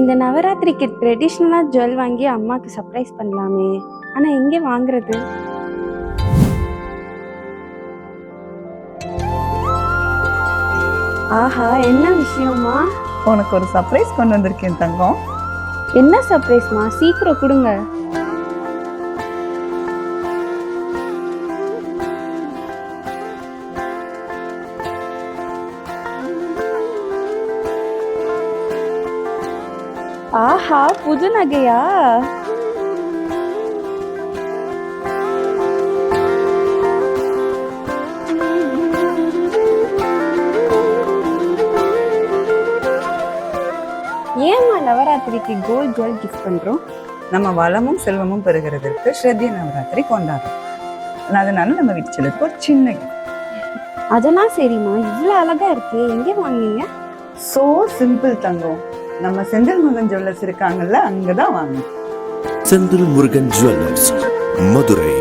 இந்த நவராத்திரிக்கு ட்ரெடிஷ்னலா ஜுவல் வாங்கி அம்மாக்கு சர்ப்ரைஸ் பண்ணலாமே. ஆனா எங்கே வாங்குறது? ஆஹா, என்ன விஷயமா? உனக்கு ஒரு சர்ப்ரைஸ் கொண்டு வந்திருக்கேன் தங்கம். என்ன சர்ப்ரைஸ்மா? சீக்கிரம் கொடுங்க. ஆஹா, புது நகையா? ஏம்மா நவராத்திரிக்கு கோல்ட் ஜுவல் கிஃப்ட் பண்றோம்? நம்ம வளமும் செல்வமும் பெறுகிறதுக்கு ஸ்ரத்திய நவராத்திரி கொண்டாடுறோம். அதனால நம்ம வீட்டு செல்லுக்கு ஒரு சின்ன gift. அதெல்லாம் சரிம்மா, இவ்வளவு அழகா இருக்கு. எங்கே வாங்குனீங்க? சோ சிம்பிள் தங்கம். நம்ம செந்தில் முருகன் ஜுவல்லர்ஸ் இருக்காங்கல்ல, அங்கதான் வாங்கணும். செந்தில் முருகன் ஜுவல்லர்ஸ், மதுரை.